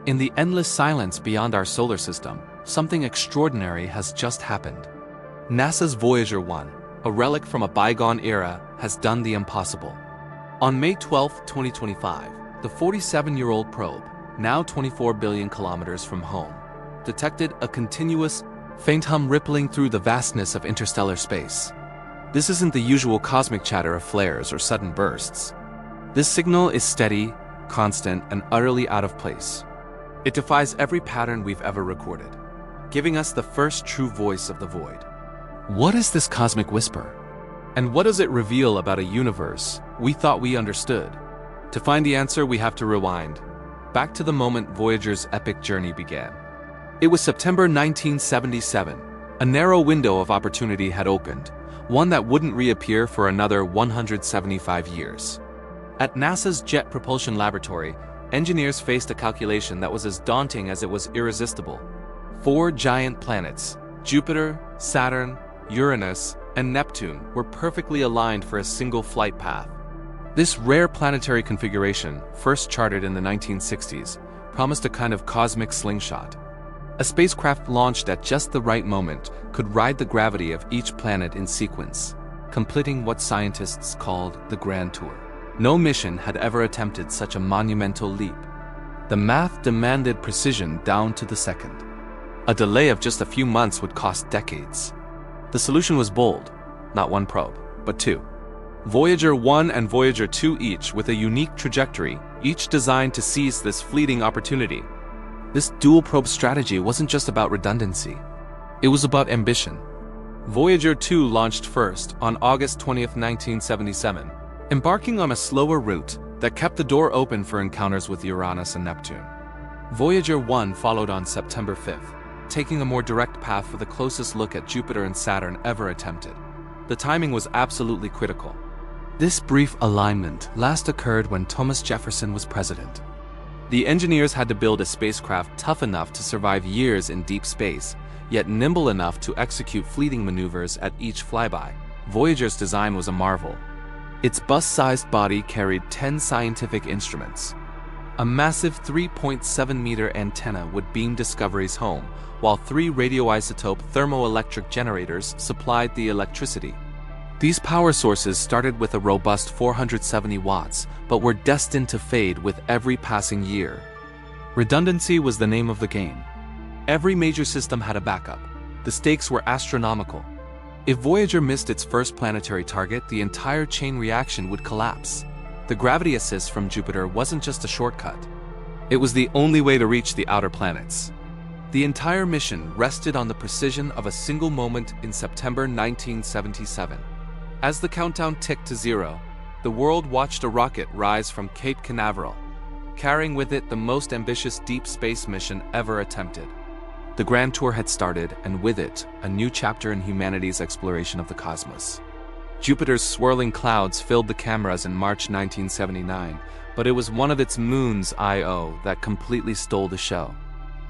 In the endless silence beyond our solar system, something extraordinary has just happened. NASA's Voyager 1, a relic from a bygone era, has done the impossible. On May 12, 2025, the 47-year-old probe, now 24 billion kilometers from home, detected a continuous, faint hum rippling through the vastness of interstellar space. This isn't the usual cosmic chatter of flares or sudden bursts. This signal is steady, constant, and utterly out of place. It defies every pattern we've ever recorded, giving us the first true voice of the void. What is this cosmic whisper? And what does it reveal about a universe we thought we understood? To find the answer, we have to rewind, back to the moment Voyager's epic journey began. It was September 1977. A narrow window of opportunity had opened, one that wouldn't reappear for another 175 years. At NASA's Jet Propulsion Laboratory, engineers faced a calculation that was as daunting as it was irresistible. 4 giant planets, Jupiter, Saturn, Uranus, and Neptune, were perfectly aligned for a single flight path. This rare planetary configuration, first charted in the 1960s, promised a kind of cosmic slingshot. A spacecraft launched at just the right moment could ride the gravity of each planet in sequence, completing what scientists called the Grand Tour. No mission had ever attempted such a monumental leap. The math demanded precision down to the second. A delay of just a few months would cost decades. The solution was bold, not 1 probe, but 2. Voyager 1 and Voyager 2 each with a unique trajectory, each designed to seize this fleeting opportunity. This dual-probe strategy wasn't just about redundancy. It was about ambition. Voyager 2 launched first on August 20, 1977, embarking on a slower route that kept the door open for encounters with Uranus and Neptune. Voyager 1 followed on September 5th, taking a more direct path for the closest look at Jupiter and Saturn ever attempted. The timing was absolutely critical. This brief alignment last occurred when Thomas Jefferson was president. The engineers had to build a spacecraft tough enough to survive years in deep space, yet nimble enough to execute fleeting maneuvers at each flyby. Voyager's design was a marvel. Its bus-sized body carried 10 scientific instruments. A massive 3.7-meter antenna would beam Discovery's home, while 3 radioisotope thermoelectric generators supplied the electricity. These power sources started with a robust 470 watts, but were destined to fade with every passing year. Redundancy was the name of the game. Every major system had a backup. The stakes were astronomical. If Voyager missed its first planetary target, the entire chain reaction would collapse. The gravity assist from Jupiter wasn't just a shortcut. It was the only way to reach the outer planets. The entire mission rested on the precision of a single moment in September 1977. As the countdown ticked to 0, the world watched a rocket rise from Cape Canaveral, carrying with it the most ambitious deep space mission ever attempted. The Grand Tour had started, and with it, a new chapter in humanity's exploration of the cosmos. Jupiter's swirling clouds filled the cameras in March 1979, but it was one of its moons, Io, that completely stole the show.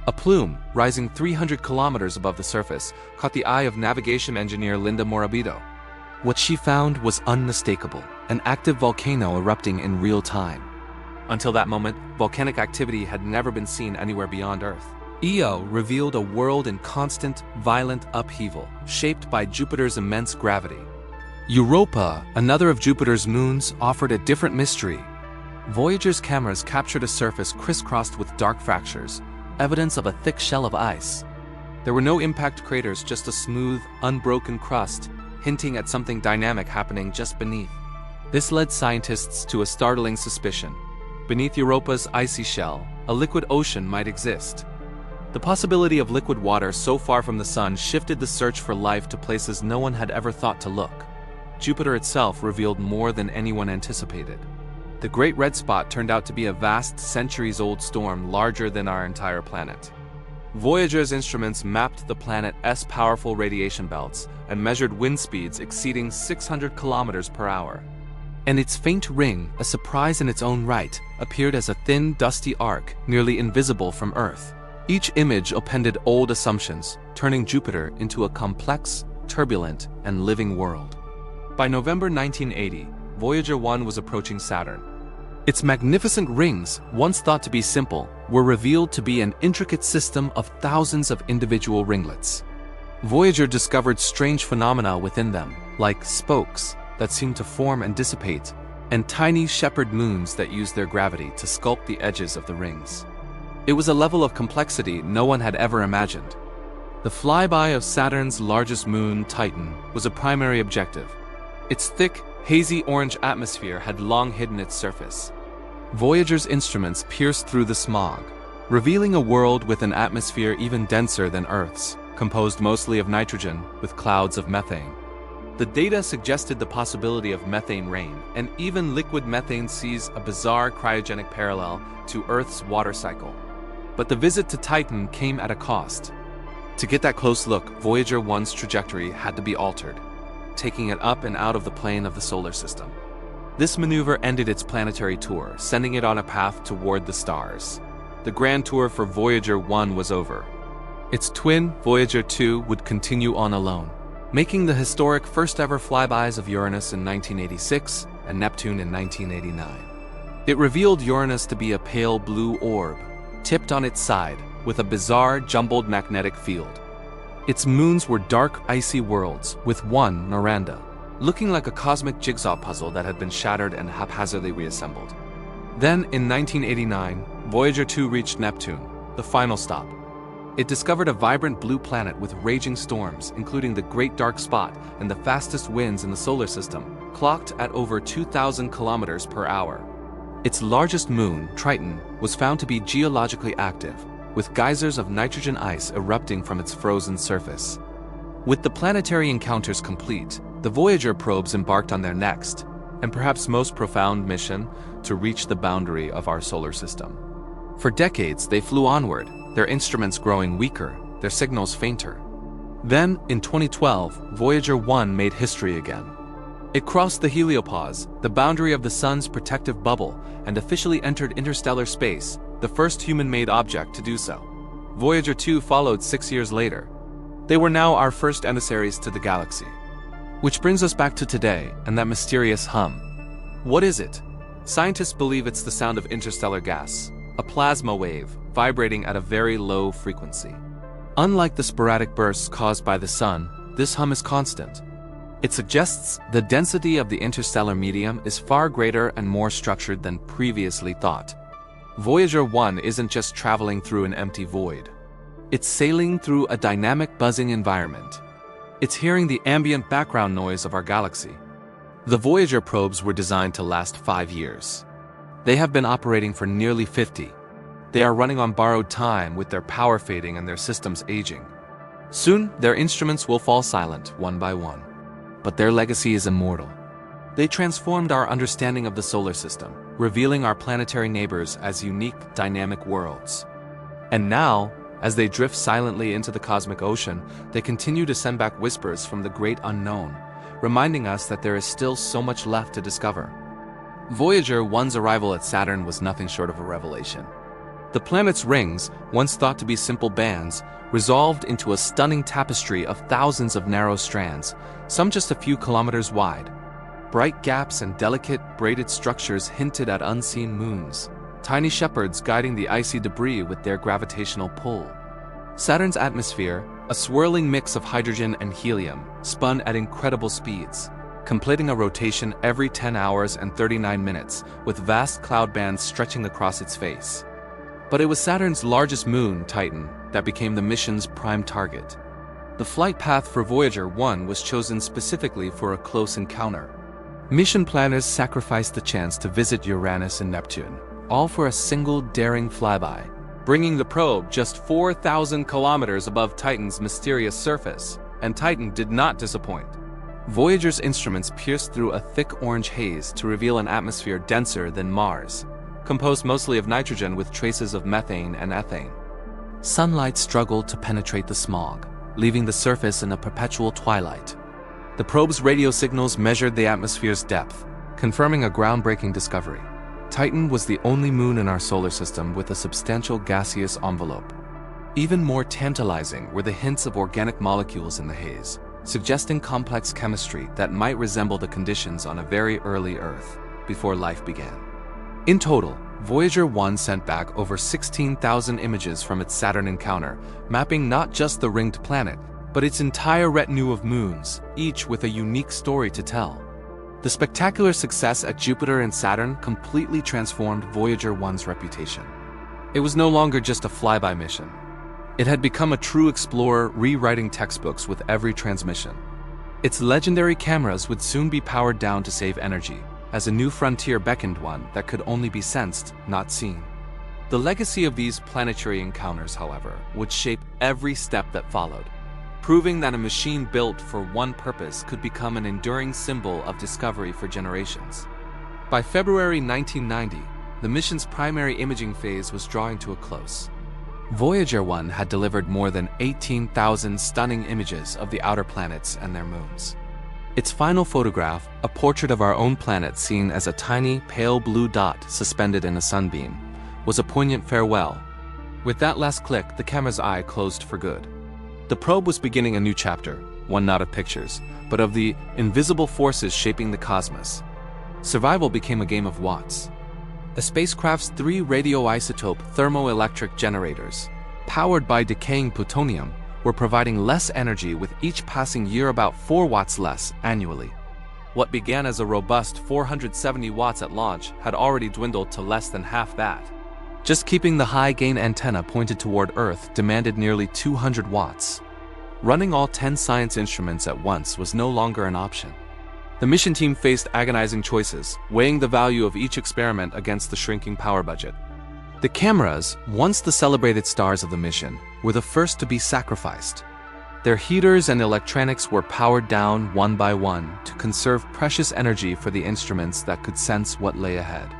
A plume, rising 300 kilometers above the surface, caught the eye of navigation engineer Linda Morabito. What she found was unmistakable, an active volcano erupting in real time. Until that moment, volcanic activity had never been seen anywhere beyond Earth. Io revealed a world in constant, violent upheaval, shaped by Jupiter's immense gravity. Europa, another of Jupiter's moons, offered a different mystery. Voyager's cameras captured a surface crisscrossed with dark fractures, evidence of a thick shell of ice. There were no impact craters, just a smooth, unbroken crust, hinting at something dynamic happening just beneath. This led scientists to a startling suspicion. Beneath Europa's icy shell, a liquid ocean might exist. The possibility of liquid water so far from the sun shifted the search for life to places no one had ever thought to look. Jupiter itself revealed more than anyone anticipated. The Great Red Spot turned out to be a vast, centuries-old storm larger than our entire planet. Voyager's instruments mapped the planet's powerful radiation belts and measured wind speeds exceeding 600 kilometers per hour. And its faint ring, a surprise in its own right, appeared as a thin, dusty arc, nearly invisible from Earth. Each image appended old assumptions, turning Jupiter into a complex, turbulent, and living world. By November 1980, Voyager 1 was approaching Saturn. Its magnificent rings, once thought to be simple, were revealed to be an intricate system of thousands of individual ringlets. Voyager discovered strange phenomena within them, like spokes that seemed to form and dissipate, and tiny shepherd moons that used their gravity to sculpt the edges of the rings. It was a level of complexity no one had ever imagined. The flyby of Saturn's largest moon, Titan, was a primary objective. Its thick, hazy orange atmosphere had long hidden its surface. Voyager's instruments pierced through the smog, revealing a world with an atmosphere even denser than Earth's, composed mostly of nitrogen with clouds of methane. The data suggested the possibility of methane rain, and even liquid methane sees a bizarre cryogenic parallel to Earth's water cycle. But the visit to Titan came at a cost. To get that close look, Voyager 1's trajectory had to be altered, taking it up and out of the plane of the solar system. This maneuver ended its planetary tour, sending it on a path toward the stars. The grand tour for Voyager 1 was over. Its twin, Voyager 2, would continue on alone, making the historic first-ever flybys of Uranus in 1986 and Neptune in 1989. It revealed Uranus to be a pale blue orb, tipped on its side, with a bizarre, jumbled magnetic field. Its moons were dark, icy worlds, with one, Miranda, looking like a cosmic jigsaw puzzle that had been shattered and haphazardly reassembled. Then, in 1989, Voyager 2 reached Neptune, the final stop. It discovered a vibrant blue planet with raging storms, including the Great Dark Spot and the fastest winds in the solar system, clocked at over 2,000 kilometers per hour. Its largest moon, Triton, was found to be geologically active, with geysers of nitrogen ice erupting from its frozen surface. With the planetary encounters complete, the Voyager probes embarked on their next, and perhaps most profound mission, to reach the boundary of our solar system. For decades, they flew onward, their instruments growing weaker, their signals fainter. Then, in 2012, Voyager 1 made history again. It crossed the heliopause, the boundary of the Sun's protective bubble, and officially entered interstellar space, the first human-made object to do so. Voyager 2 followed 6 years later. They were now our first emissaries to the galaxy. Which brings us back to today, and that mysterious hum. What is it? Scientists believe it's the sound of interstellar gas, a plasma wave, vibrating at a very low frequency. Unlike the sporadic bursts caused by the Sun, this hum is constant. It suggests the density of the interstellar medium is far greater and more structured than previously thought. Voyager 1 isn't just traveling through an empty void. It's sailing through a dynamic buzzing environment. It's hearing the ambient background noise of our galaxy. The Voyager probes were designed to last 5 years. They have been operating for nearly 50. They are running on borrowed time with their power fading and their systems aging. Soon, their instruments will fall silent, one by one. But their legacy is immortal. They transformed our understanding of the solar system, revealing our planetary neighbors as unique, dynamic worlds. And now, as they drift silently into the cosmic ocean, they continue to send back whispers from the great unknown, reminding us that there is still so much left to discover. Voyager 1's arrival at Saturn was nothing short of a revelation. The planet's rings, once thought to be simple bands, resolved into a stunning tapestry of thousands of narrow strands, some just a few kilometers wide. Bright gaps and delicate, braided structures hinted at unseen moons, tiny shepherds guiding the icy debris with their gravitational pull. Saturn's atmosphere, a swirling mix of hydrogen and helium, spun at incredible speeds, completing a rotation every 10 hours and 39 minutes, with vast cloud bands stretching across its face. But it was Saturn's largest moon, Titan, that became the mission's prime target. The flight path for Voyager 1 was chosen specifically for a close encounter. Mission planners sacrificed the chance to visit Uranus and Neptune, all for a single daring flyby, bringing the probe just 4,000 kilometers above Titan's mysterious surface, and Titan did not disappoint. Voyager's instruments pierced through a thick orange haze to reveal an atmosphere denser than Mars, composed mostly of nitrogen with traces of methane and ethane. Sunlight struggled to penetrate the smog, leaving the surface in a perpetual twilight. The probe's radio signals measured the atmosphere's depth, confirming a groundbreaking discovery. Titan was the only moon in our solar system with a substantial gaseous envelope. Even more tantalizing were the hints of organic molecules in the haze, suggesting complex chemistry that might resemble the conditions on a very early Earth, before life began. In total, Voyager 1 sent back over 16,000 images from its Saturn encounter, mapping not just the ringed planet, but its entire retinue of moons, each with a unique story to tell. The spectacular success at Jupiter and Saturn completely transformed Voyager 1's reputation. It was no longer just a flyby mission. It had become a true explorer, rewriting textbooks with every transmission. Its legendary cameras would soon be powered down to save energy, as a new frontier beckoned, one that could only be sensed, not seen. The legacy of these planetary encounters, however, would shape every step that followed, proving that a machine built for one purpose could become an enduring symbol of discovery for generations. By February 1990, the mission's primary imaging phase was drawing to a close. Voyager 1 had delivered more than 18,000 stunning images of the outer planets and their moons. Its final photograph, a portrait of our own planet seen as a tiny, pale blue dot suspended in a sunbeam, was a poignant farewell. With that last click, the camera's eye closed for good. The probe was beginning a new chapter, one not of pictures, but of the invisible forces shaping the cosmos. Survival became a game of watts. The spacecraft's 3 radioisotope thermoelectric generators, powered by decaying plutonium, were providing less energy with each passing year, about 4 watts less annually. What began as a robust 470 watts at launch had already dwindled to less than half that. Just keeping the high-gain antenna pointed toward Earth demanded nearly 200 watts. Running all 10 science instruments at once was no longer an option. The mission team faced agonizing choices, weighing the value of each experiment against the shrinking power budget. The cameras, once the celebrated stars of the mission, were the first to be sacrificed. Their heaters and electronics were powered down one by one to conserve precious energy for the instruments that could sense what lay ahead.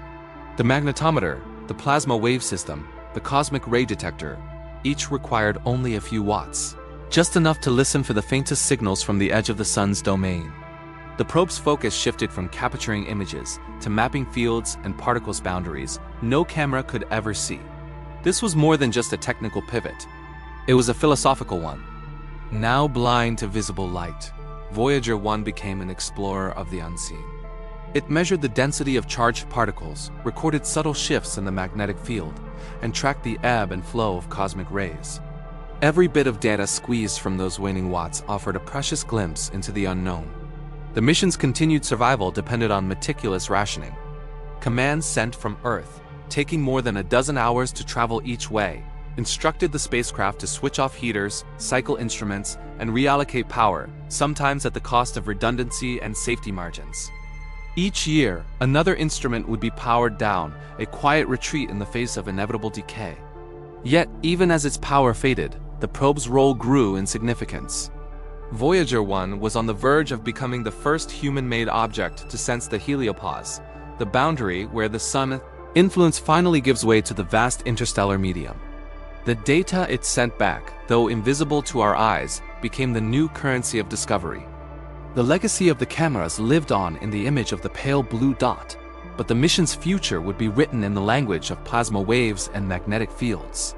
The magnetometer, the plasma wave system, the cosmic ray detector, each required only a few watts, just enough to listen for the faintest signals from the edge of the sun's domain. The probe's focus shifted from capturing images to mapping fields and particles boundaries no camera could ever see. This was more than just a technical pivot. It was a philosophical one. Now blind to visible light, Voyager 1 became an explorer of the unseen. It measured the density of charged particles, recorded subtle shifts in the magnetic field, and tracked the ebb and flow of cosmic rays. Every bit of data squeezed from those waning watts offered a precious glimpse into the unknown. The mission's continued survival depended on meticulous rationing. Commands sent from Earth, taking more than a dozen hours to travel each way, instructed the spacecraft to switch off heaters, cycle instruments, and reallocate power, sometimes at the cost of redundancy and safety margins. Each year, another instrument would be powered down, a quiet retreat in the face of inevitable decay. Yet, even as its power faded, the probe's role grew in significance. Voyager 1 was on the verge of becoming the first human-made object to sense the heliopause, the boundary where the sun's influence finally gives way to the vast interstellar medium. The data it sent back, though invisible to our eyes, became the new currency of discovery. The legacy of the cameras lived on in the image of the pale blue dot, but the mission's future would be written in the language of plasma waves and magnetic fields.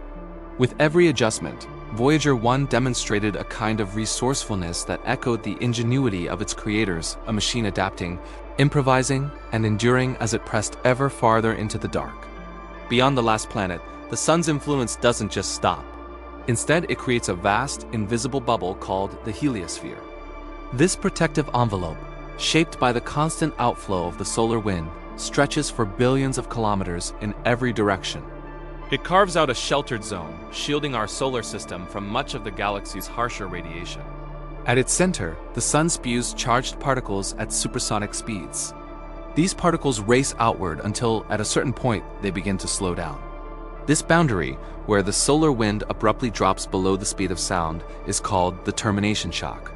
With every adjustment, Voyager 1 demonstrated a kind of resourcefulness that echoed the ingenuity of its creators, a machine adapting, improvising, and enduring as it pressed ever farther into the dark. Beyond the last planet, the sun's influence doesn't just stop. Instead, it creates a vast, invisible bubble called the heliosphere. This protective envelope, shaped by the constant outflow of the solar wind, stretches for billions of kilometers in every direction. It carves out a sheltered zone, shielding our solar system from much of the galaxy's harsher radiation. At its center, the sun spews charged particles at supersonic speeds. These particles race outward until, at a certain point, they begin to slow down. This boundary, where the solar wind abruptly drops below the speed of sound, is called the termination shock.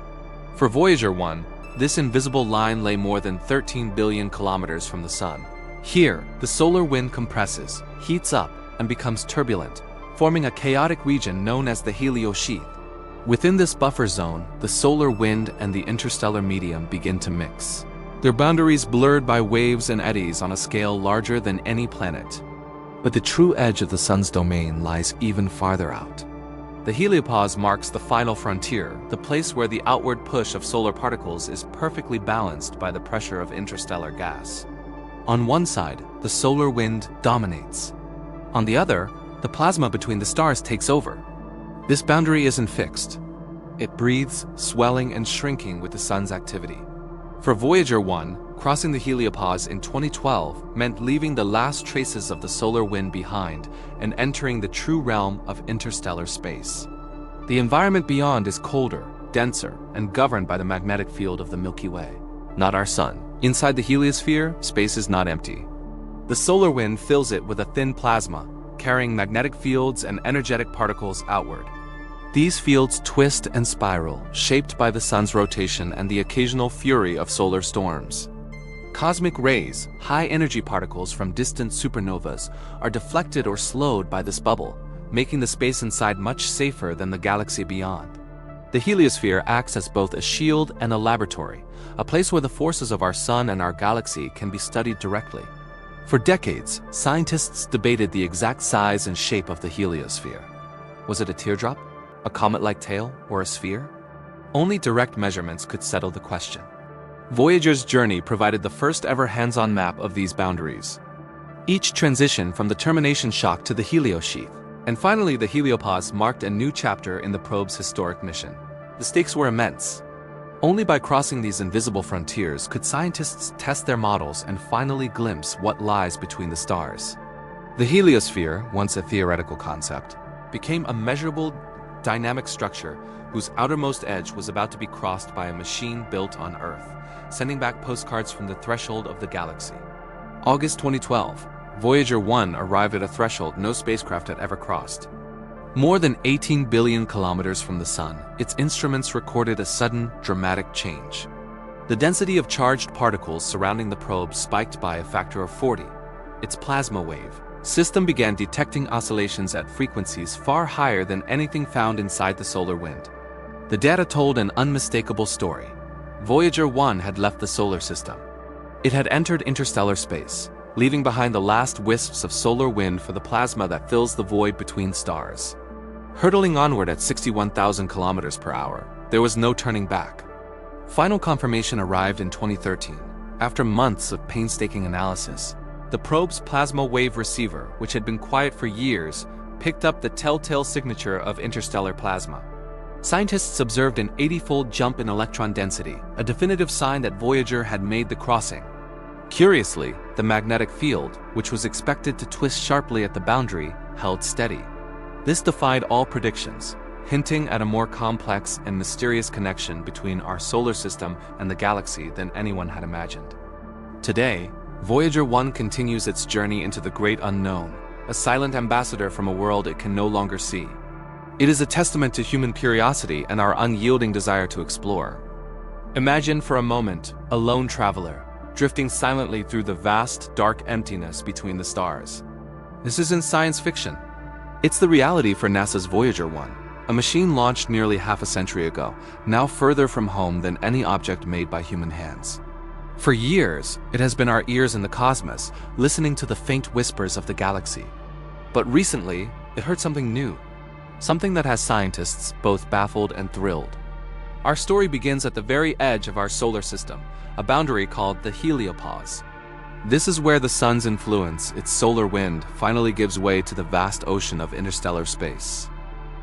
For Voyager 1, this invisible line lay more than 13 billion kilometers from the sun. Here, the solar wind compresses, heats up, and becomes turbulent, forming a chaotic region known as the heliosheath. Within this buffer zone, the solar wind and the interstellar medium begin to mix, their boundaries blurred by waves and eddies on a scale larger than any planet. But the true edge of the sun's domain lies even farther out. The heliopause marks the final frontier, the place where the outward push of solar particles is perfectly balanced by the pressure of interstellar gas. On one side, the solar wind dominates. On the other, the plasma between the stars takes over. This boundary isn't fixed. It breathes, swelling and shrinking with the sun's activity. For Voyager 1, crossing the heliopause in 2012 meant leaving the last traces of the solar wind behind and entering the true realm of interstellar space. The environment beyond is colder, denser, and governed by the magnetic field of the Milky Way, not our sun. Inside the heliosphere, space is not empty. The solar wind fills it with a thin plasma, carrying magnetic fields and energetic particles outward. These fields twist and spiral, shaped by the sun's rotation and the occasional fury of solar storms. Cosmic rays, high-energy particles from distant supernovas, are deflected or slowed by this bubble, making the space inside much safer than the galaxy beyond. The heliosphere acts as both a shield and a laboratory, a place where the forces of our sun and our galaxy can be studied directly. For decades, scientists debated the exact size and shape of the heliosphere. Was it a teardrop, a comet-like tail, or a sphere? Only direct measurements could settle the question. Voyager's journey provided the first ever hands-on map of these boundaries. Each transition from the termination shock to the heliosheath, and finally the heliopause marked a new chapter in the probe's historic mission. The stakes were immense. Only by crossing these invisible frontiers could scientists test their models and finally glimpse what lies between the stars. The heliosphere, once a theoretical concept, became a measurable, dynamic structure whose outermost edge was about to be crossed by a machine built on Earth, sending back postcards from the threshold of the galaxy. August 2012, Voyager 1 arrived at a threshold no spacecraft had ever crossed. More than 18 billion kilometers from the Sun, its instruments recorded a sudden, dramatic change. The density of charged particles surrounding the probe spiked by a factor of 40. Its plasma wave system began detecting oscillations at frequencies far higher than anything found inside the solar wind. The data told an unmistakable story. Voyager 1 had left the solar system. It had entered interstellar space, leaving behind the last wisps of solar wind for the plasma that fills the void between stars. Hurtling onward at 61,000 kilometers per hour, there was no turning back. Final confirmation arrived in 2013, after months of painstaking analysis. The probe's plasma wave receiver, which had been quiet for years, picked up the telltale signature of interstellar plasma. Scientists observed an 80-fold jump in electron density, a definitive sign that Voyager had made the crossing. Curiously, the magnetic field, which was expected to twist sharply at the boundary, held steady. This defied all predictions, hinting at a more complex and mysterious connection between our solar system and the galaxy than anyone had imagined. Today, Voyager 1 continues its journey into the great unknown, a silent ambassador from a world it can no longer see. It is a testament to human curiosity and our unyielding desire to explore. Imagine for a moment a lone traveler, drifting silently through the vast, dark emptiness between the stars. This isn't science fiction. It's the reality for NASA's Voyager 1, a machine launched nearly half a century ago, now further from home than any object made by human hands. For years, it has been our ears in the cosmos, listening to the faint whispers of the galaxy. But recently, it heard something new, something that has scientists both baffled and thrilled. Our story begins at the very edge of our solar system, a boundary called the heliopause. This is where the sun's influence, its solar wind, finally gives way to the vast ocean of interstellar space.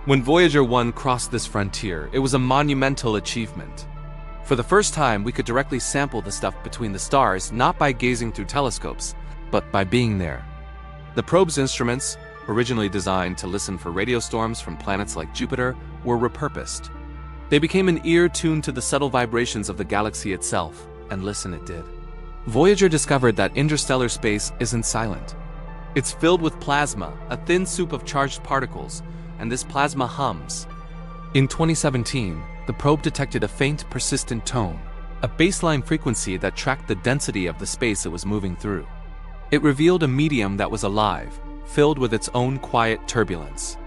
When Voyager 1 crossed this frontier, it was a monumental achievement. For the first time, we could directly sample the stuff between the stars, not by gazing through telescopes, but by being there. The probe's instruments, originally designed to listen for radio storms from planets like Jupiter, were repurposed. They became an ear tuned to the subtle vibrations of the galaxy itself, and listen it did. Voyager discovered that interstellar space isn't silent. It's filled with plasma, a thin soup of charged particles, and this plasma hums. In 2017, the probe detected a faint, persistent tone, a baseline frequency that tracked the density of the space it was moving through. It revealed a medium that was alive, filled with its own quiet turbulence.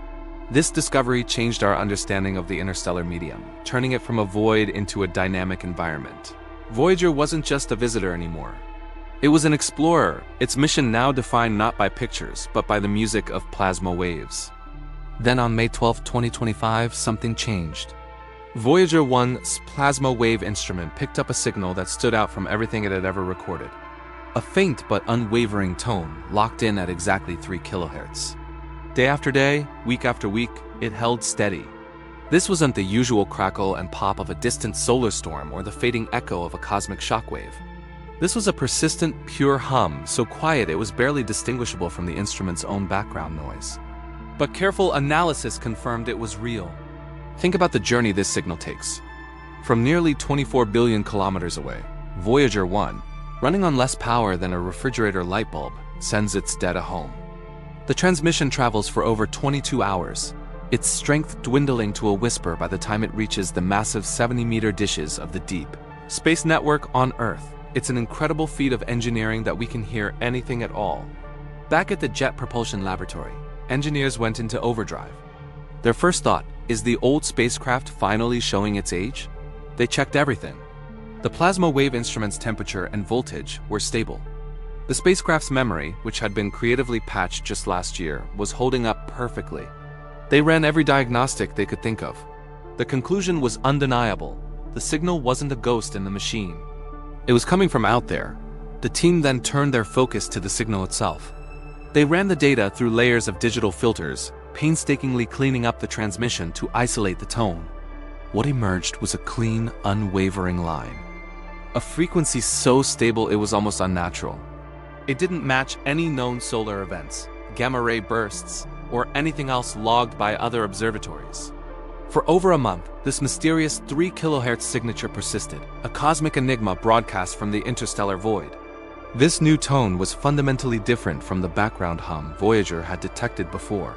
This discovery changed our understanding of the interstellar medium, turning it from a void into a dynamic environment. Voyager wasn't just a visitor anymore. It was an explorer, its mission now defined not by pictures, but by the music of plasma waves. Then on May 12, 2025, something changed. Voyager 1's plasma wave instrument picked up a signal that stood out from everything it had ever recorded. A faint but unwavering tone locked in at exactly 3 kilohertz. Day after day, week after week, it held steady. This wasn't the usual crackle and pop of a distant solar storm or the fading echo of a cosmic shockwave. This was a persistent, pure hum, so quiet it was barely distinguishable from the instrument's own background noise. But careful analysis confirmed it was real. Think about the journey this signal takes. From nearly 24 billion kilometers away, Voyager 1, running on less power than a refrigerator light bulb, sends its data home. The transmission travels for over 22 hours, its strength dwindling to a whisper by the time it reaches the massive 70-meter dishes of the deep space network on Earth. It's an incredible feat of engineering that we can hear anything at all. Back at the Jet Propulsion Laboratory, engineers went into overdrive. Their first thought, is the old spacecraft finally showing its age? They checked everything. The plasma wave instrument's temperature and voltage were stable. The spacecraft's memory, which had been creatively patched just last year, was holding up perfectly. They ran every diagnostic they could think of. The conclusion was undeniable. The signal wasn't a ghost in the machine. It was coming from out there. The team then turned their focus to the signal itself. They ran the data through layers of digital filters, painstakingly cleaning up the transmission to isolate the tone. What emerged was a clean, unwavering line. A frequency so stable it was almost unnatural. It didn't match any known solar events, gamma-ray bursts, or anything else logged by other observatories. For over a month, this mysterious 3 kilohertz signature persisted, a cosmic enigma broadcast from the interstellar void. This new tone was fundamentally different from the background hum Voyager had detected before.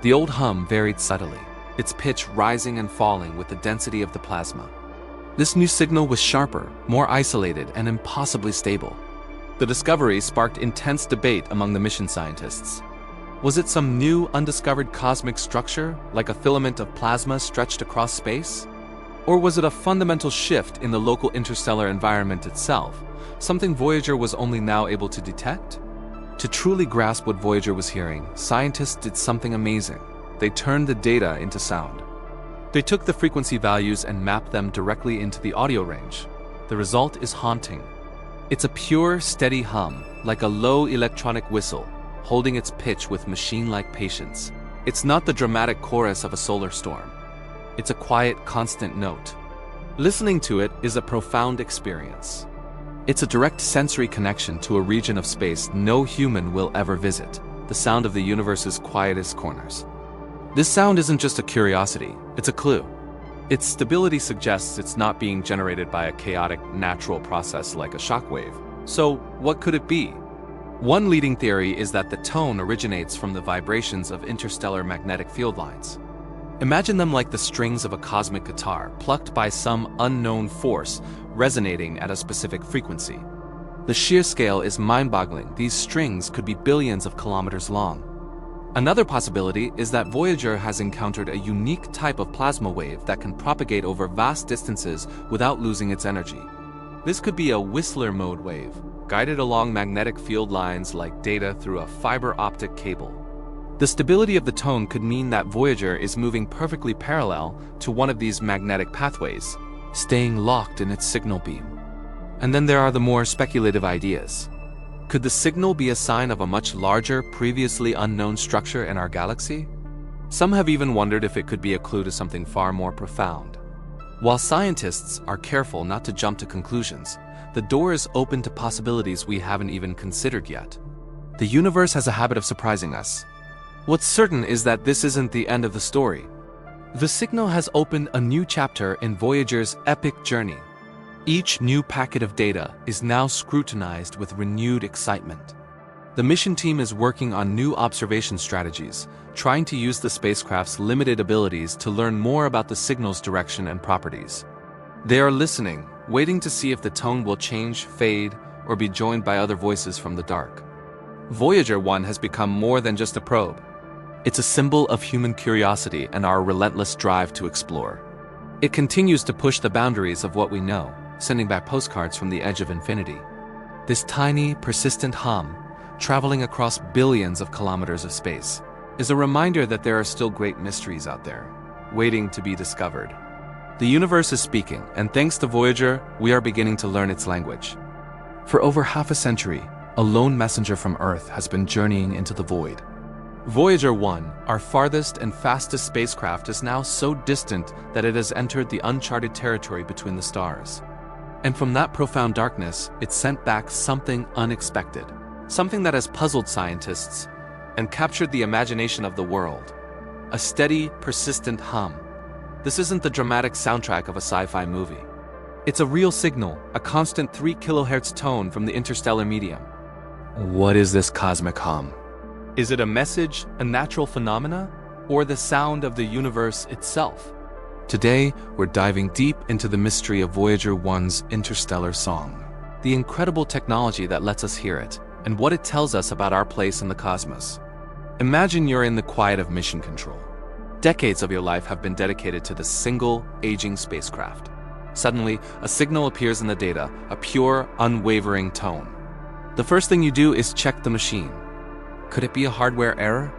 The old hum varied subtly, its pitch rising and falling with the density of the plasma. This new signal was sharper, more isolated, and impossibly stable. The discovery sparked intense debate among the mission scientists. Was it some new, undiscovered cosmic structure, like a filament of plasma stretched across space? Or was it a fundamental shift in the local interstellar environment itself, something Voyager was only now able to detect? To truly grasp what Voyager was hearing, scientists did something amazing. They turned the data into sound. They took the frequency values and mapped them directly into the audio range. The result is haunting. It's a pure, steady hum, like a low electronic whistle, holding its pitch with machine-like patience. It's not the dramatic chorus of a solar storm. It's a quiet, constant note. Listening to it is a profound experience. It's a direct sensory connection to a region of space no human will ever visit, the sound of the universe's quietest corners. This sound isn't just a curiosity, it's a clue. Its stability suggests it's not being generated by a chaotic, natural process like a shockwave. So, what could it be? One leading theory is that the tone originates from the vibrations of interstellar magnetic field lines. Imagine them like the strings of a cosmic guitar, plucked by some unknown force, resonating at a specific frequency. The sheer scale is mind-boggling. These strings could be billions of kilometers long. Another possibility is that Voyager has encountered a unique type of plasma wave that can propagate over vast distances without losing its energy. This could be a Whistler mode wave, guided along magnetic field lines like data through a fiber optic cable. The stability of the tone could mean that Voyager is moving perfectly parallel to one of these magnetic pathways, staying locked in its signal beam. And then there are the more speculative ideas. Could the signal be a sign of a much larger, previously unknown structure in our galaxy? Some have even wondered if it could be a clue to something far more profound. While scientists are careful not to jump to conclusions, the door is open to possibilities we haven't even considered yet. The universe has a habit of surprising us. What's certain is that this isn't the end of the story. The signal has opened a new chapter in Voyager's epic journey. Each new packet of data is now scrutinized with renewed excitement. The mission team is working on new observation strategies, trying to use the spacecraft's limited abilities to learn more about the signal's direction and properties. They are listening, waiting to see if the tone will change, fade, or be joined by other voices from the dark. Voyager 1 has become more than just a probe. It's a symbol of human curiosity and our relentless drive to explore. It continues to push the boundaries of what we know, sending back postcards from the edge of infinity. This tiny, persistent hum, traveling across billions of kilometers of space, is a reminder that there are still great mysteries out there, waiting to be discovered. The universe is speaking, and thanks to Voyager, we are beginning to learn its language. For over half a century, a lone messenger from Earth has been journeying into the void. Voyager 1, our farthest and fastest spacecraft, is now so distant that it has entered the uncharted territory between the stars. And from that profound darkness, it sent back something unexpected. Something that has puzzled scientists and captured the imagination of the world. A steady, persistent hum. This isn't the dramatic soundtrack of a sci-fi movie. It's a real signal, a constant 3 kHz tone from the interstellar medium. What is this cosmic hum? Is it a message, a natural phenomena, or the sound of the universe itself? Today, we're diving deep into the mystery of Voyager 1's interstellar song. The incredible technology that lets us hear it, and what it tells us about our place in the cosmos. Imagine you're in the quiet of mission control. Decades of your life have been dedicated to this single, aging spacecraft. Suddenly, a signal appears in the data, a pure, unwavering tone. The first thing you do is check the machine. Could it be a hardware error?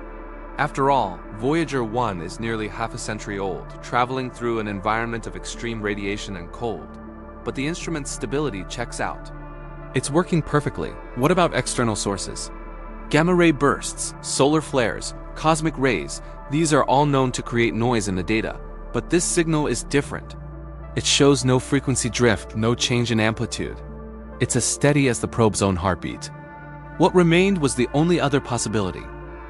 After all, Voyager 1 is nearly half a century old, traveling through an environment of extreme radiation and cold. But the instrument's stability checks out. It's working perfectly. What about external sources? Gamma-ray bursts, solar flares, cosmic rays, these are all known to create noise in the data. But this signal is different. It shows no frequency drift, no change in amplitude. It's as steady as the probe's own heartbeat. What remained was the only other possibility.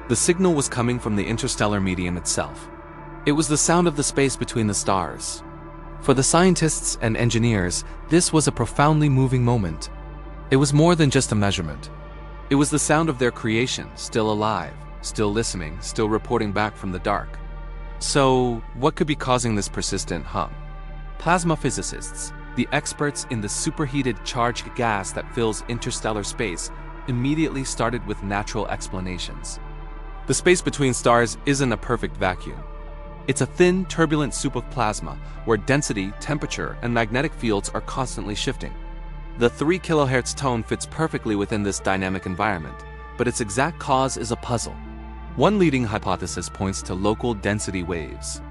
The signal was coming from the interstellar medium itself. It was the sound of the space between the stars. For the scientists and engineers, this was a profoundly moving moment. It was more than just a measurement. It was the sound of their creation, still alive, still listening, still reporting back from the dark. So, what could be causing this persistent hum? Plasma physicists, the experts in the superheated charged gas that fills interstellar space, immediately started with natural explanations. The space between stars isn't a perfect vacuum. It's a thin, turbulent soup of plasma where density, temperature, and magnetic fields are constantly shifting. The 3 kHz tone fits perfectly within this dynamic environment, but its exact cause is a puzzle. One leading hypothesis points to local density waves.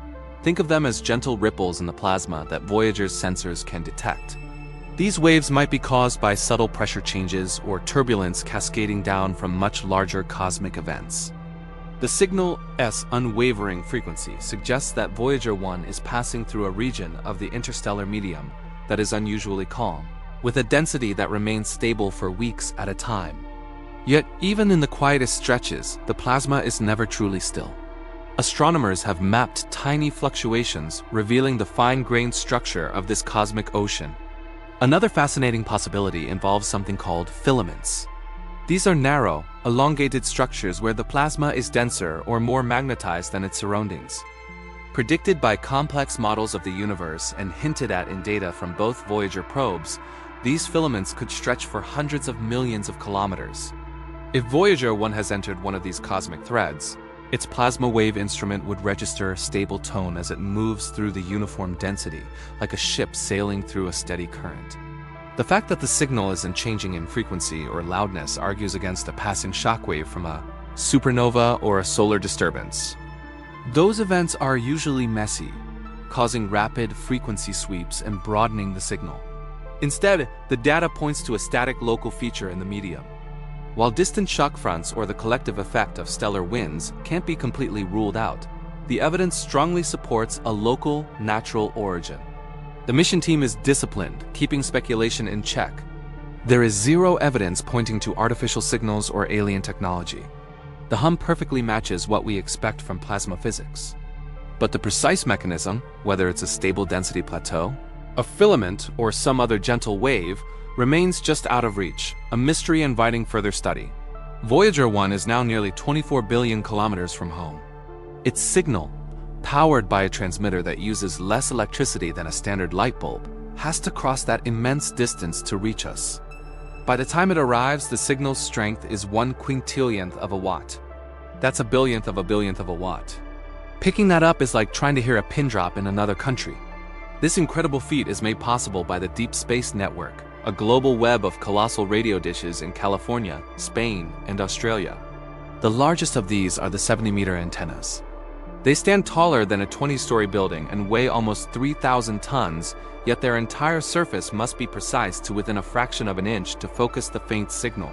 Think of them as gentle ripples in the plasma that Voyager's sensors can detect. These waves might be caused by subtle pressure changes or turbulence cascading down from much larger cosmic events. The signal's unwavering frequency suggests that Voyager 1 is passing through a region of the interstellar medium that is unusually calm, with a density that remains stable for weeks at a time. Yet, even in the quietest stretches, the plasma is never truly still. Astronomers have mapped tiny fluctuations, revealing the fine-grained structure of this cosmic ocean. Another fascinating possibility involves something called filaments. These are narrow, elongated structures where the plasma is denser or more magnetized than its surroundings. Predicted by complex models of the universe and hinted at in data from both Voyager probes, these filaments could stretch for hundreds of millions of kilometers. If Voyager 1 has entered one of these cosmic threads, its plasma wave instrument would register a stable tone as it moves through the uniform density, like a ship sailing through a steady current. The fact that the signal isn't changing in frequency or loudness argues against a passing shockwave from a supernova or a solar disturbance. Those events are usually messy, causing rapid frequency sweeps and broadening the signal. Instead, the data points to a static local feature in the medium. While distant shock fronts or the collective effect of stellar winds can't be completely ruled out, the evidence strongly supports a local, natural origin. The mission team is disciplined, keeping speculation in check. There is zero evidence pointing to artificial signals or alien technology. The hum perfectly matches what we expect from plasma physics. But the precise mechanism, whether it's a stable density plateau, a filament, or some other gentle wave, remains just out of reach, a mystery inviting further study. Voyager 1 is now nearly 24 billion kilometers from home. Its signal, powered by a transmitter that uses less electricity than a standard light bulb, has to cross that immense distance to reach us. By the time it arrives, the signal's strength is 1 quintillionth of a watt. That's a billionth of a watt. Picking that up is like trying to hear a pin drop in another country. This incredible feat is made possible by the Deep Space Network, a global web of colossal radio dishes in California, Spain, and Australia. The largest of these are the 70-meter antennas. They stand taller than a 20-story building and weigh almost 3,000 tons, yet their entire surface must be precise to within a fraction of an inch to focus the faint signal.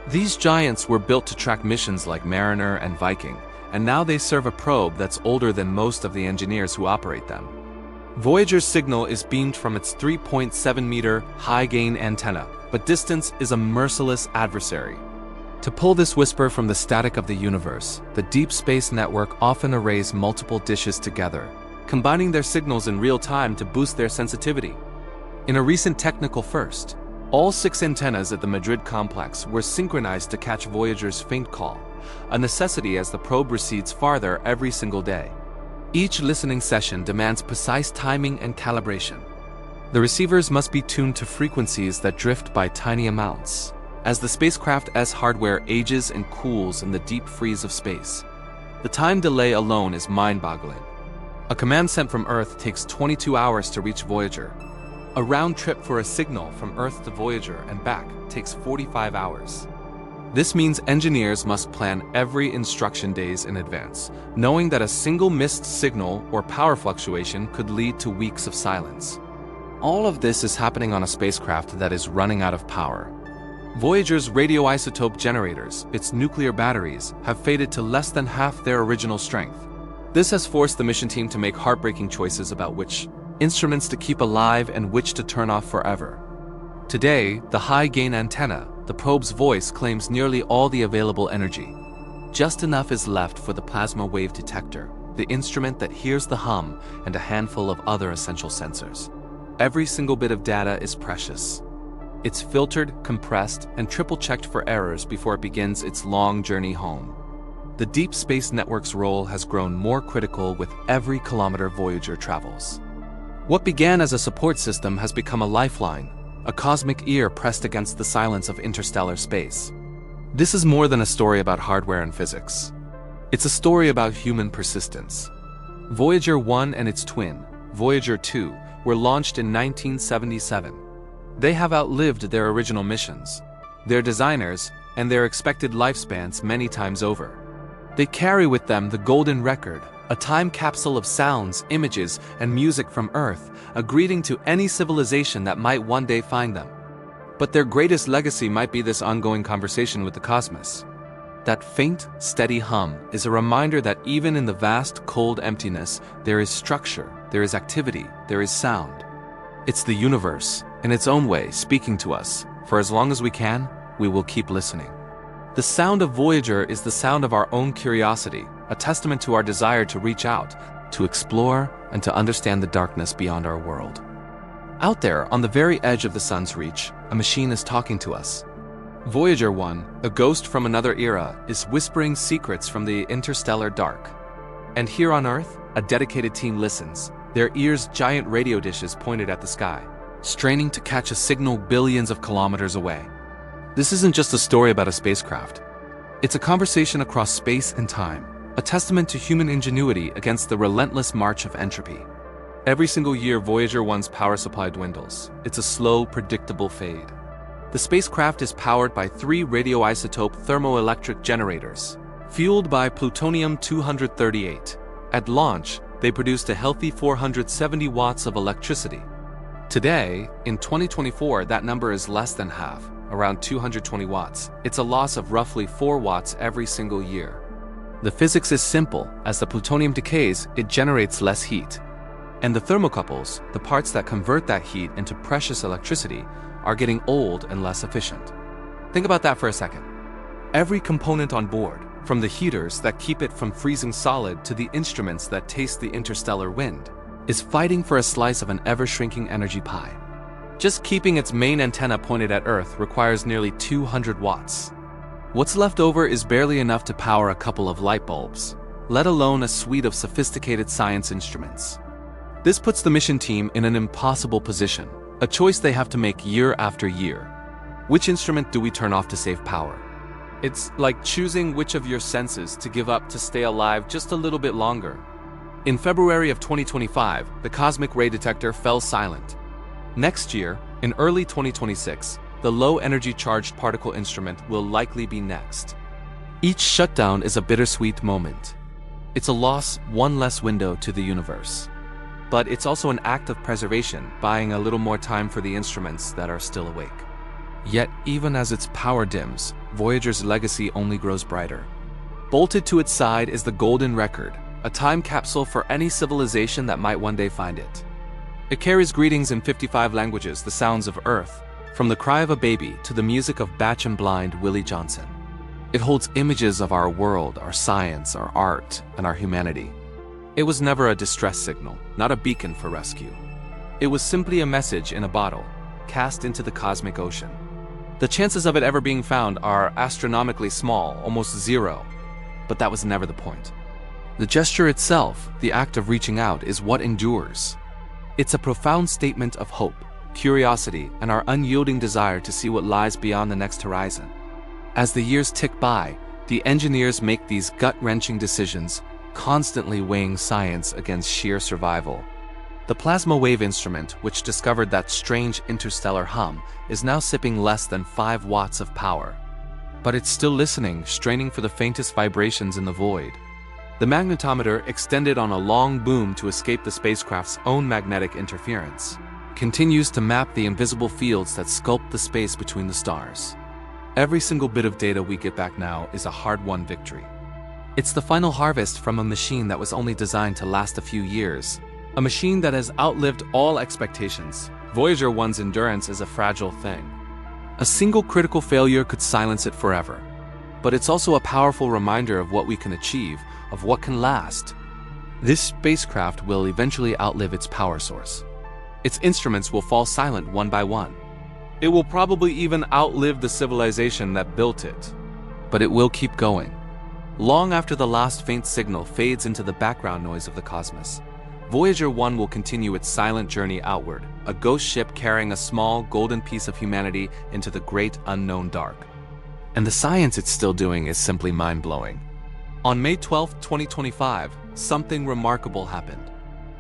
These giants were built to track missions like Mariner and Viking, and now they serve a probe that's older than most of the engineers who operate them. Voyager's signal is beamed from its 3.7-meter high-gain antenna, but distance is a merciless adversary. To pull this whisper from the static of the universe, the Deep Space Network often arrays multiple dishes together, combining their signals in real time to boost their sensitivity. In a recent technical first, all 6 antennas at the Madrid complex were synchronized to catch Voyager's faint call, a necessity as the probe recedes farther every single day. Each listening session demands precise timing and calibration. The receivers must be tuned to frequencies that drift by tiny amounts, as the spacecraft's hardware ages and cools in the deep freeze of space. The time delay alone is mind-boggling. A command sent from Earth takes 22 hours to reach Voyager. A round trip for a signal from Earth to Voyager and back takes 45 hours. This means engineers must plan every instruction days in advance, knowing that a single missed signal or power fluctuation could lead to weeks of silence. All of this is happening on a spacecraft that is running out of power. Voyager's radioisotope generators, its nuclear batteries, have faded to less than half their original strength. This has forced the mission team to make heartbreaking choices about which instruments to keep alive and which to turn off forever. Today, the high-gain antenna, the probe's voice, claims nearly all the available energy. Just enough is left for the plasma wave detector, the instrument that hears the hum, and a handful of other essential sensors. Every single bit of data is precious. It's filtered, compressed, and triple-checked for errors before it begins its long journey home. The Deep Space Network's role has grown more critical with every kilometer Voyager travels. What began as a support system has become a lifeline, a cosmic ear pressed against the silence of interstellar space. This is more than a story about hardware and physics. It's a story about human persistence. Voyager 1 and its twin, Voyager 2, were launched in 1977. They have outlived their original missions, their designers, and their expected lifespans many times over. They carry with them the golden record, a time capsule of sounds, images, and music from Earth, a greeting to any civilization that might one day find them. But their greatest legacy might be this ongoing conversation with the cosmos. That faint, steady hum is a reminder that even in the vast, cold emptiness, there is structure, there is activity, there is sound. It's the universe, in its own way, speaking to us. For as long as we can, we will keep listening. The sound of Voyager is the sound of our own curiosity, a testament to our desire to reach out, to explore, and to understand the darkness beyond our world. Out there, on the very edge of the sun's reach, a machine is talking to us. Voyager 1, a ghost from another era, is whispering secrets from the interstellar dark. And here on Earth, a dedicated team listens, their ears giant radio dishes pointed at the sky, straining to catch a signal billions of kilometers away. This isn't just a story about a spacecraft. It's a conversation across space and time, a testament to human ingenuity against the relentless march of entropy. Every single year, Voyager 1's power supply dwindles. It's a slow, predictable fade. The spacecraft is powered by 3 radioisotope thermoelectric generators, fueled by plutonium-238. At launch, they produced a healthy 470 watts of electricity. Today, in 2024, that number is less than half, around 220 watts. It's a loss of roughly 4 watts every single year. The physics is simple. As the plutonium decays, it generates less heat. And the thermocouples, the parts that convert that heat into precious electricity, are getting old and less efficient. Think about that for a second. Every component on board, from the heaters that keep it from freezing solid to the instruments that taste the interstellar wind, is fighting for a slice of an ever-shrinking energy pie. Just keeping its main antenna pointed at Earth requires nearly 200 watts. What's left over is barely enough to power a couple of light bulbs, let alone a suite of sophisticated science instruments. This puts the mission team in an impossible position, a choice they have to make year after year. Which instrument do we turn off to save power? It's like choosing which of your senses to give up to stay alive just a little bit longer. In February of 2025, the cosmic ray detector fell silent. Next year, in early 2026, the low-energy charged particle instrument will likely be next. Each shutdown is a bittersweet moment. It's a loss, one less window to the universe. But it's also an act of preservation, buying a little more time for the instruments that are still awake. Yet, even as its power dims, Voyager's legacy only grows brighter. Bolted to its side is the Golden Record, a time capsule for any civilization that might one day find it. It carries greetings in 55 languages, the sounds of Earth, from the cry of a baby to the music of Batch and Blind Willie Johnson. It holds images of our world, our science, our art, and our humanity. It was never a distress signal, not a beacon for rescue. It was simply a message in a bottle, cast into the cosmic ocean. The chances of it ever being found are astronomically small, almost zero. But that was never the point. The gesture itself, the act of reaching out, is what endures. It's a profound statement of hope, curiosity, and our unyielding desire to see what lies beyond the next horizon. As the years tick by, the engineers make these gut-wrenching decisions, constantly weighing science against sheer survival. The Plasma Wave instrument, which discovered that strange interstellar hum, is now sipping less than 5 watts of power. But it's still listening, straining for the faintest vibrations in the void. The magnetometer, extended on a long boom to escape the spacecraft's own magnetic interference, continues to map the invisible fields that sculpt the space between the stars. Every single bit of data we get back now is a hard-won victory. It's the final harvest from a machine that was only designed to last a few years, a machine that has outlived all expectations. Voyager 1's endurance is a fragile thing. A single critical failure could silence it forever. But it's also a powerful reminder of what we can achieve, of what can last. This spacecraft will eventually outlive its power source. Its instruments will fall silent one by one. It will probably even outlive the civilization that built it. But it will keep going. Long after the last faint signal fades into the background noise of the cosmos, Voyager 1 will continue its silent journey outward, a ghost ship carrying a small, golden piece of humanity into the great unknown dark. And the science it's still doing is simply mind-blowing. On May 12, 2025, something remarkable happened.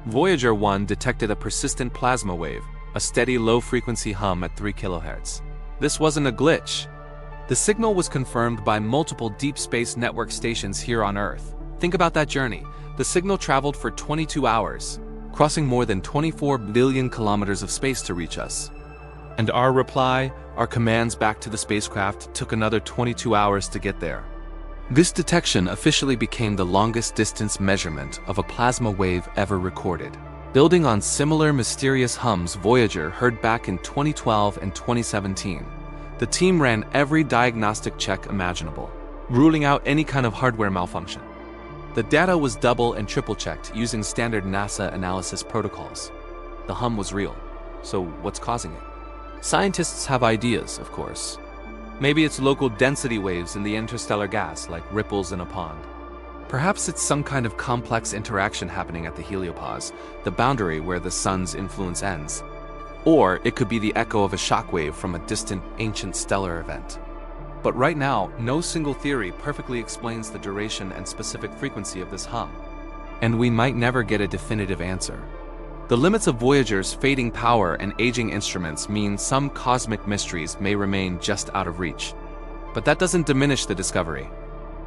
Voyager 1 detected a persistent plasma wave, a steady low-frequency hum at 3 kHz. This wasn't a glitch. The signal was confirmed by multiple deep space network stations here on Earth. Think about that journey. The signal traveled for 22 hours, crossing more than 24 billion kilometers of space to reach us. And our reply, our commands back to the spacecraft, took another 22 hours to get there. This detection officially became the longest distance measurement of a plasma wave ever recorded. Building on similar mysterious hums Voyager heard back in 2012 and 2017, the team ran every diagnostic check imaginable, ruling out any kind of hardware malfunction. The data was double and triple checked using standard NASA analysis protocols. The hum was real, so what's causing it? Scientists have ideas, of course. Maybe it's local density waves in the interstellar gas, like ripples in a pond. Perhaps it's some kind of complex interaction happening at the heliopause, the boundary where the sun's influence ends. Or it could be the echo of a shockwave from a distant, ancient stellar event. But right now, no single theory perfectly explains the duration and specific frequency of this hum. And we might never get a definitive answer. The limits of Voyager's fading power and aging instruments mean some cosmic mysteries may remain just out of reach. But that doesn't diminish the discovery.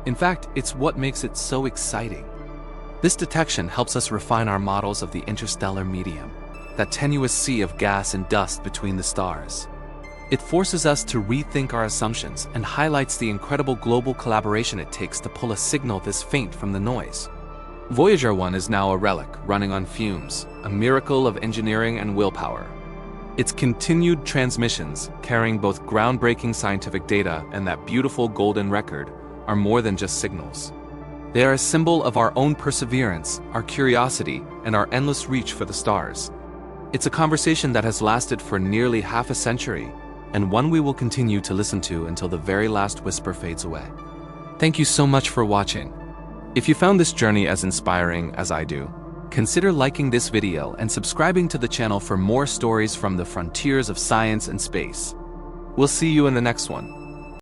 In fact, it's what makes it so exciting. This detection helps us refine our models of the interstellar medium, that tenuous sea of gas and dust between the stars. It forces us to rethink our assumptions and highlights the incredible global collaboration it takes to pull a signal this faint from the noise. Voyager 1 is now a relic running on fumes, a miracle of engineering and willpower. Its continued transmissions, carrying both groundbreaking scientific data and that beautiful golden record, are more than just signals. They are a symbol of our own perseverance, our curiosity, and our endless reach for the stars. It's a conversation that has lasted for nearly half a century, and one we will continue to listen to until the very last whisper fades away. Thank you so much for watching. If you found this journey as inspiring as I do, consider liking this video and subscribing to the channel for more stories from the frontiers of science and space. We'll see you in the next one.